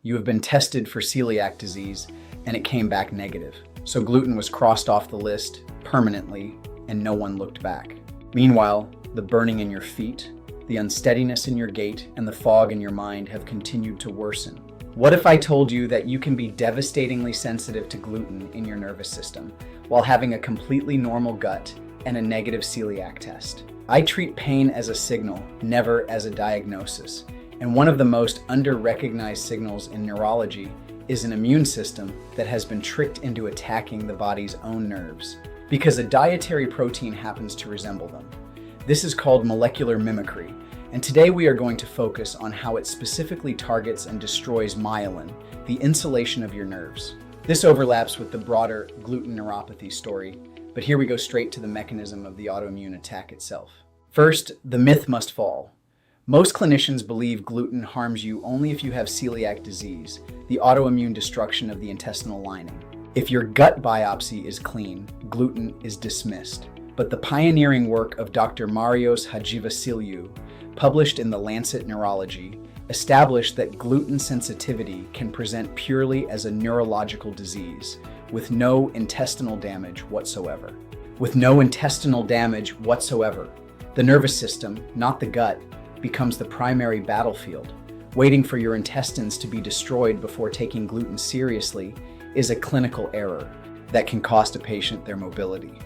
You have been tested for celiac disease and it came back negative. So gluten was crossed off the list permanently and no one looked back. Meanwhile, the burning in your feet, the unsteadiness in your gait, and the fog in your mind have continued to worsen. What if I told you that you can be devastatingly sensitive to gluten in your nervous system while having a completely normal gut and a negative celiac test? I treat pain as a signal, never as a diagnosis. And one of the most under-recognized signals in neurology is an immune system that has been tricked into attacking the body's own nerves because a dietary protein happens to resemble them. This is called molecular mimicry, and today we are going to focus on how it specifically targets and destroys myelin, the insulation of your nerves. This overlaps with the broader gluten-neuropathy story, but here we go straight to the mechanism of the autoimmune attack itself. First, the myth must fall. Most clinicians believe gluten harms you only if you have celiac disease, the autoimmune destruction of the intestinal lining. If your gut biopsy is clean, gluten is dismissed. But the pioneering work of Dr. Marios Hadjivasiliou, published in The Lancet Neurology, established that gluten sensitivity can present purely as a neurological disease, with no intestinal damage whatsoever. The nervous system, not the gut, becomes the primary battlefield. Waiting for your intestines to be destroyed before taking gluten seriously is a clinical error that can cost a patient their mobility.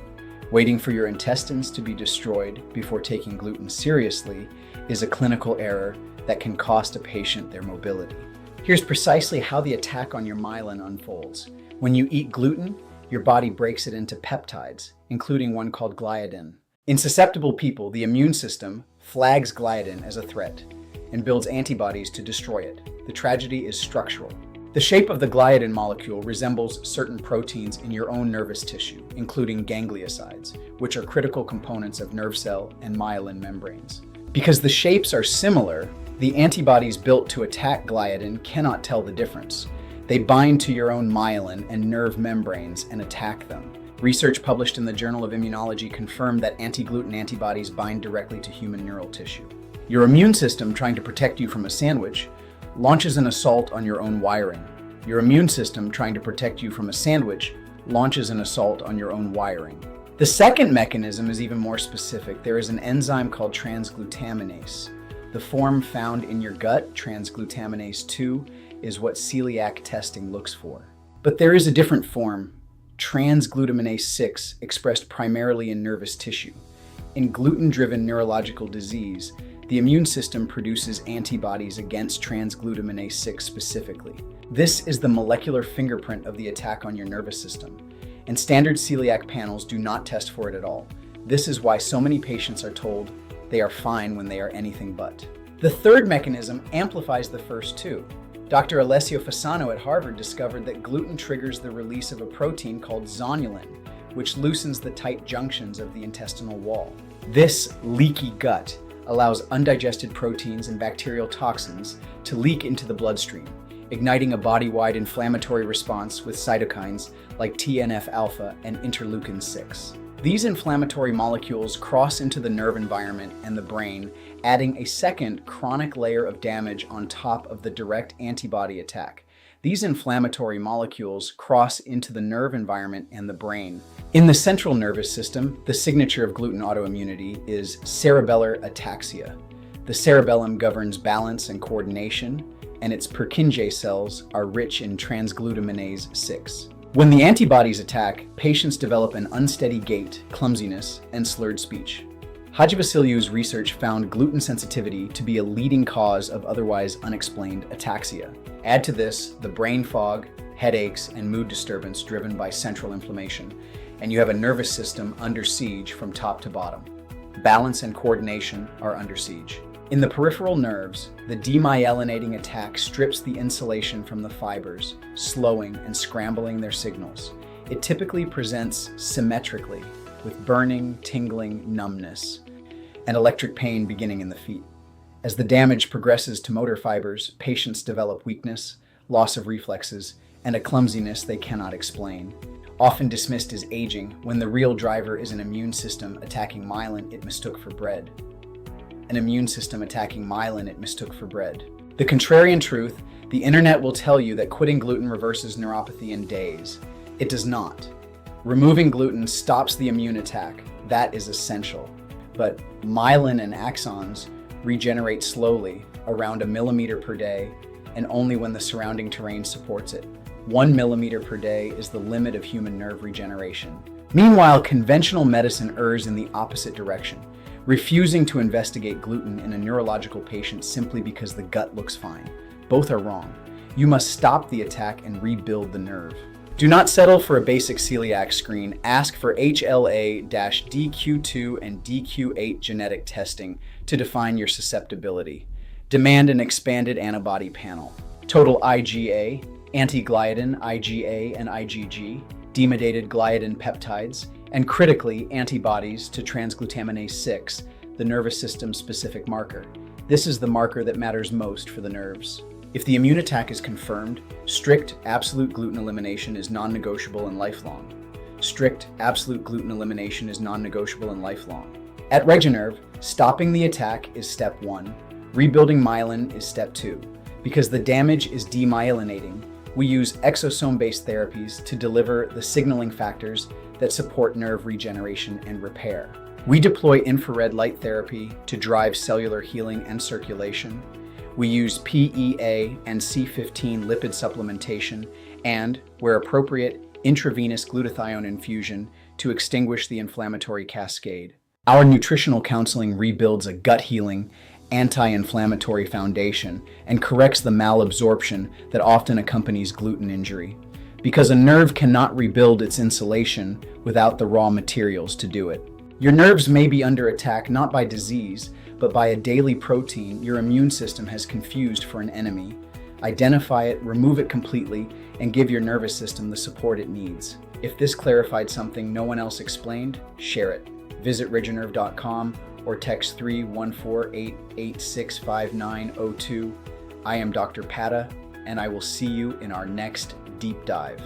Waiting for your intestines to be destroyed before taking gluten seriously is a clinical error that can cost a patient their mobility. Here's precisely how the attack on your myelin unfolds. When you eat gluten, your body breaks it into peptides, including one called gliadin. In susceptible people, the immune system flags gliadin as a threat and builds antibodies to destroy it. The tragedy is structural. The shape of the gliadin molecule resembles certain proteins in your own nervous tissue, including gangliosides, which are critical components of nerve cell and myelin membranes. Because the shapes are similar, the antibodies built to attack gliadin cannot tell the difference. They bind to your own myelin and nerve membranes and attack them. Research published in the Journal of Immunology confirmed that anti-gluten antibodies bind directly to human neural tissue. Your immune system, trying to protect you from a sandwich, launches an assault on your own wiring. Your immune system, trying to protect you from a sandwich, launches an assault on your own wiring. The second mechanism is even more specific. There is an enzyme called transglutaminase. The form found in your gut, transglutaminase 2, is what celiac testing looks for. But there is a different form, transglutaminase 6, expressed primarily in nervous tissue. In gluten-driven neurological disease, the immune system produces antibodies against transglutaminase 6 specifically. This is the molecular fingerprint of the attack on your nervous system, and standard celiac panels do not test for it at all. This is why so many patients are told they are fine when they are anything but. The third mechanism amplifies the first two. Dr. Alessio Fasano at Harvard discovered that gluten triggers the release of a protein called zonulin, which loosens the tight junctions of the intestinal wall. This leaky gut allows undigested proteins and bacterial toxins to leak into the bloodstream, igniting a body-wide inflammatory response with cytokines like TNF-alpha and interleukin-6. These inflammatory molecules cross into the nerve environment and the brain, adding a second chronic layer of damage on top of the direct antibody attack. These inflammatory molecules cross into the nerve environment and the brain. In the central nervous system, the signature of gluten autoimmunity is cerebellar ataxia. The cerebellum governs balance and coordination, and its Purkinje cells are rich in transglutaminase 6. When the antibodies attack, patients develop an unsteady gait, clumsiness, and slurred speech. Hadjivasiliou's research found gluten sensitivity to be a leading cause of otherwise unexplained ataxia. Add to this the brain fog, headaches, and mood disturbance driven by central inflammation, and you have a nervous system under siege from top to bottom. Balance and coordination are under siege. In the peripheral nerves, the demyelinating attack strips the insulation from the fibers, slowing and scrambling their signals. It typically presents symmetrically, with burning, tingling, numbness, and electric pain beginning in the feet. As the damage progresses to motor fibers, patients develop weakness, loss of reflexes, and a clumsiness they cannot explain. Often dismissed as aging, when the real driver is an immune system attacking myelin it mistook for bread. The contrarian truth, the internet will tell you that quitting gluten reverses neuropathy in days. It does not. Removing gluten stops the immune attack. That is essential. But myelin and axons regenerate slowly, around 1 millimeter per day, and only when the surrounding terrain supports it. 1 millimeter per day is the limit of human nerve regeneration. Meanwhile, conventional medicine errs in the opposite direction, refusing to investigate gluten in a neurological patient simply because the gut looks fine. Both are wrong. You must stop the attack and rebuild the nerve. Do not settle for a basic celiac screen. Ask for HLA-DQ2 and DQ8 genetic testing to define your susceptibility. Demand an expanded antibody panel. Total IgA, anti-gliadin IgA and IgG, demedated gliadin peptides, and critically, antibodies to transglutaminase 6, the nervous system-specific marker. This is the marker that matters most for the nerves. If the immune attack is confirmed, strict absolute gluten elimination is non-negotiable and lifelong. Strict absolute gluten elimination is non-negotiable and lifelong. At Regenerve, stopping the attack is step 1. Rebuilding myelin is step 2. Because the damage is demyelinating, we use exosome-based therapies to deliver the signaling factors that support nerve regeneration and repair. We deploy infrared light therapy to drive cellular healing and circulation. We use PEA and C15 lipid supplementation and, where appropriate, intravenous glutathione infusion to extinguish the inflammatory cascade. Our nutritional counseling rebuilds a gut-healing, anti-inflammatory foundation and corrects the malabsorption that often accompanies gluten injury. Because a nerve cannot rebuild its insulation without the raw materials to do it. Your nerves may be under attack not by disease, but by a daily protein your immune system has confused for an enemy. Identify it, remove it completely, and give your nervous system the support it needs. If this clarified something no one else explained, share it. Visit regenerve.com or text 314-886-5902. I am Dr. Padda, and I will see you in our next deep dive.